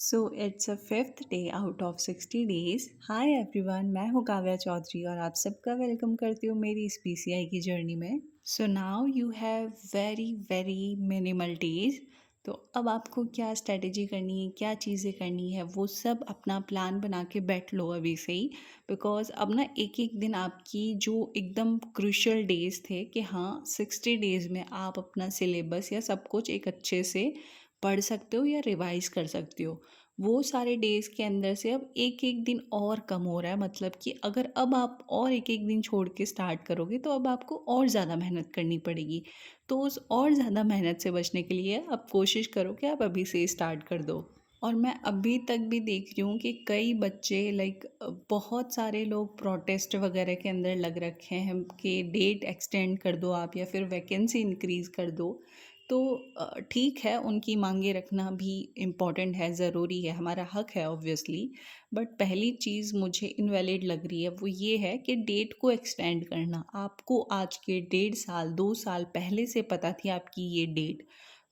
So it's a fifth day out of 60 days. Hi everyone, मैं हूँ काव्या चौधरी और आप सबका वेलकम करती हूँ मेरी इस पीसीआई की जर्नी में। So now you have very very minimal days. तो अब आपको क्या स्ट्रेटेजी करनी है, क्या चीज़ें करनी है, वो सब अपना प्लान बना के बैठ लो अभी से ही। बिकॉज अब ना एक एक दिन आपकी जो एकदम क्रूशियल डेज थे कि हाँ 60 डेज में आप अपना सिलेबस या सब कुछ एक अच्छे से पढ़ सकते हो या रिवाइज कर सकते हो, वो सारे डेज़ के अंदर से अब एक एक दिन और कम हो रहा है। मतलब कि अगर अब आप और एक एक दिन छोड़ के स्टार्ट करोगे तो अब आपको और ज़्यादा मेहनत करनी पड़ेगी। तो उस और ज़्यादा मेहनत से बचने के लिए अब कोशिश करो कि आप अभी से स्टार्ट कर दो। और मैं अभी तक भी देख रही हूँ कि कई बच्चे लाइक बहुत सारे लोग प्रोटेस्ट वगैरह के अंदर लग रखे हैं कि डेट एक्सटेंड कर दो आप या फिर वैकेंसी इंक्रीज़ कर दो। तो ठीक है, उनकी मांगे रखना भी इम्पॉर्टेंट है, ज़रूरी है, हमारा हक है ऑब्वियसली। बट पहली चीज़ मुझे इनवैलिड लग रही है वो ये है कि डेट को एक्सटेंड करना। आपको आज के 1.5 साल 2 साल पहले से पता थी आपकी ये डेट,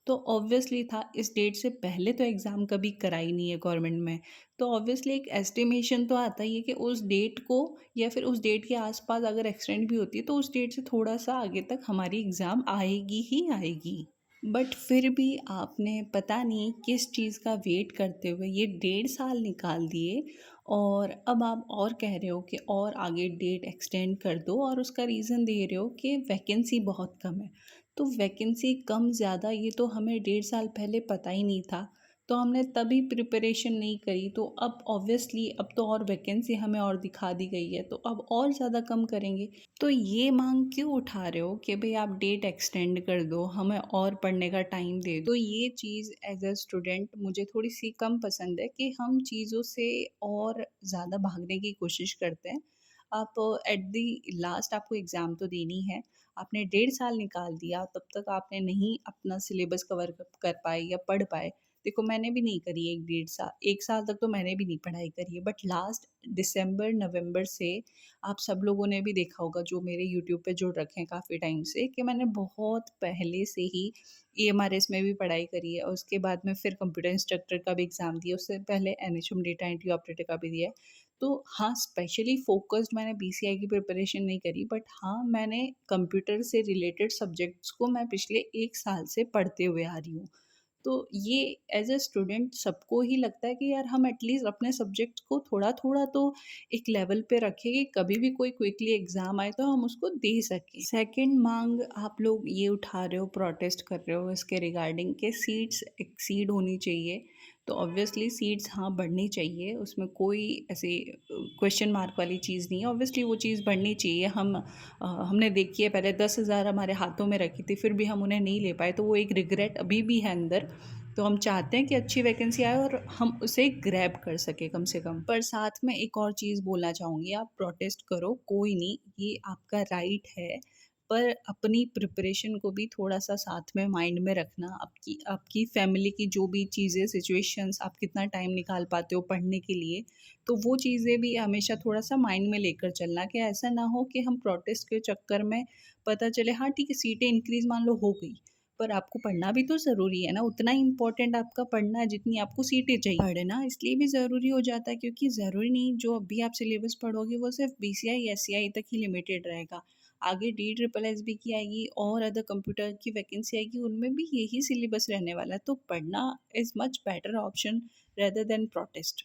तो ऑब्वियसली था इस डेट से पहले तो एग्ज़ाम कभी कराई नहीं है गवर्नमेंट में। तो ऑब्वियसली एक एस्टिमेशन तो आता ही है कि उस डेट को या फिर उस डेट के आसपास अगर एक्सटेंड भी होती है तो उस डेट से थोड़ा सा आगे तक हमारी एग्ज़ाम आएगी ही आएगी। बट फिर भी आपने पता नहीं किस चीज़ का वेट करते हुए ये 1.5 साल निकाल दिए और अब आप और कह रहे हो कि और आगे डेट एक्सटेंड कर दो और उसका रीज़न दे रहे हो कि वैकेंसी बहुत कम है। तो वैकेंसी कम ज़्यादा ये तो हमें 1.5 साल पहले पता ही नहीं था, तो हमने तभी प्रिपरेशन नहीं करी। तो अब ऑब्वियसली अब तो और वैकेंसी हमें और दिखा दी गई है तो अब और ज़्यादा कम करेंगे। तो ये मांग क्यों उठा रहे हो कि भाई आप डेट एक्सटेंड कर दो, हमें और पढ़ने का टाइम दे दो। तो ये चीज़ एज अ स्टूडेंट मुझे थोड़ी सी कम पसंद है कि हम चीज़ों से और ज़्यादा भागने की कोशिश करते हैं। आप एट दी लास्ट आपको एग्ज़ाम तो देनी है। आपने 1.5 साल निकाल दिया, तब तक आपने नहीं अपना सिलेबस कवर कर पाए या पढ़ पाए। देखो मैंने भी नहीं करी 1 साल तक तो मैंने भी नहीं पढ़ाई करी है, बट लास्ट दिसंबर नवंबर से आप सब लोगों ने भी देखा होगा जो मेरे यूट्यूब पे जुड़ रखे हैं काफ़ी टाइम से, कि मैंने बहुत पहले से ही ईएमआरएस में भी पढ़ाई करी है और उसके बाद में फिर कंप्यूटर इंस्ट्रक्टर का भी एग्ज़ाम दिया, उससे पहले एनएचएम डेटा एंट्री ऑपरेटर का भी दिया है। तो हाँ, स्पेशली फ़ोकस्ड मैंने बीसीआई की प्रिपरेशन नहीं करी, बट हाँ, मैंने कंप्यूटर से रिलेटेड सब्जेक्ट्स को मैं पिछले 1 साल से पढ़ते हुए आ रही हूँ। तो ये एज़ अ स्टूडेंट सबको ही लगता है कि यार हम एटलीस्ट अपने सब्जेक्ट को थोड़ा-थोड़ा तो एक लेवल पे रखें कि कभी भी कोई क्विकली एग्ज़ाम आए तो हम उसको दे सकें। सेकंड माँग आप लोग ये उठा रहे हो, प्रोटेस्ट कर रहे हो इसके रिगार्डिंग कि सीट्स एक्सीड होनी चाहिए। तो ऑब्वियसली सीट्स हाँ, बढ़नी चाहिए, उसमें कोई ऐसी क्वेश्चन मार्क वाली चीज़ नहीं है। ऑब्वियसली वो चीज़ बढ़नी चाहिए। हमने देखी है पहले 10,000 हमारे हाथों में रखी थी, फिर भी हम उन्हें नहीं ले पाए, तो वो एक रिग्रेट अभी भी है अंदर। तो हम चाहते हैं कि अच्छी वैकेंसी आए और हम उसे ग्रैब कर सकें कम से कम। पर साथ में एक और चीज़ बोलना चाहूँगी, आप प्रोटेस्ट करो, कोई नहीं, ये आपका राइट है। पर अपनी प्रिपरेशन को भी थोड़ा-सा साथ में माइंड में रखना। आपकी आपकी फैमिली की जो भी चीज़ें, सिचुएशंस, आप कितना टाइम निकाल पाते हो पढ़ने के लिए, तो वो चीज़ें भी हमेशा थोड़ा-सा माइंड में लेकर चलना कि ऐसा ना हो कि हम प्रोटेस्ट के चक्कर में पता चले हाँ ठीक है, सीटें इंक्रीज़ मान लो हो गई, पर आपको पढ़ना भी तो ज़रूरी है ना, उतना ही इम्पोर्टेंट आपका पढ़ना है जितनी आपको सीटें चाहिए। पढ़ना इसलिए भी ज़रूरी हो जाता है क्योंकि ज़रूरी नहीं जो अभी आप सिलेबस पढ़ोगे वो सिर्फ बीसीआई, एससीआई तक ही लिमिटेड रहेगा। आगे डी ट्रिपल एसबी की आएगी और अदर कंप्यूटर की वैकेंसी आएगी, उनमें भी यही सिलेबस रहने वाला है। तो पढ़ना is much better option rather than protest.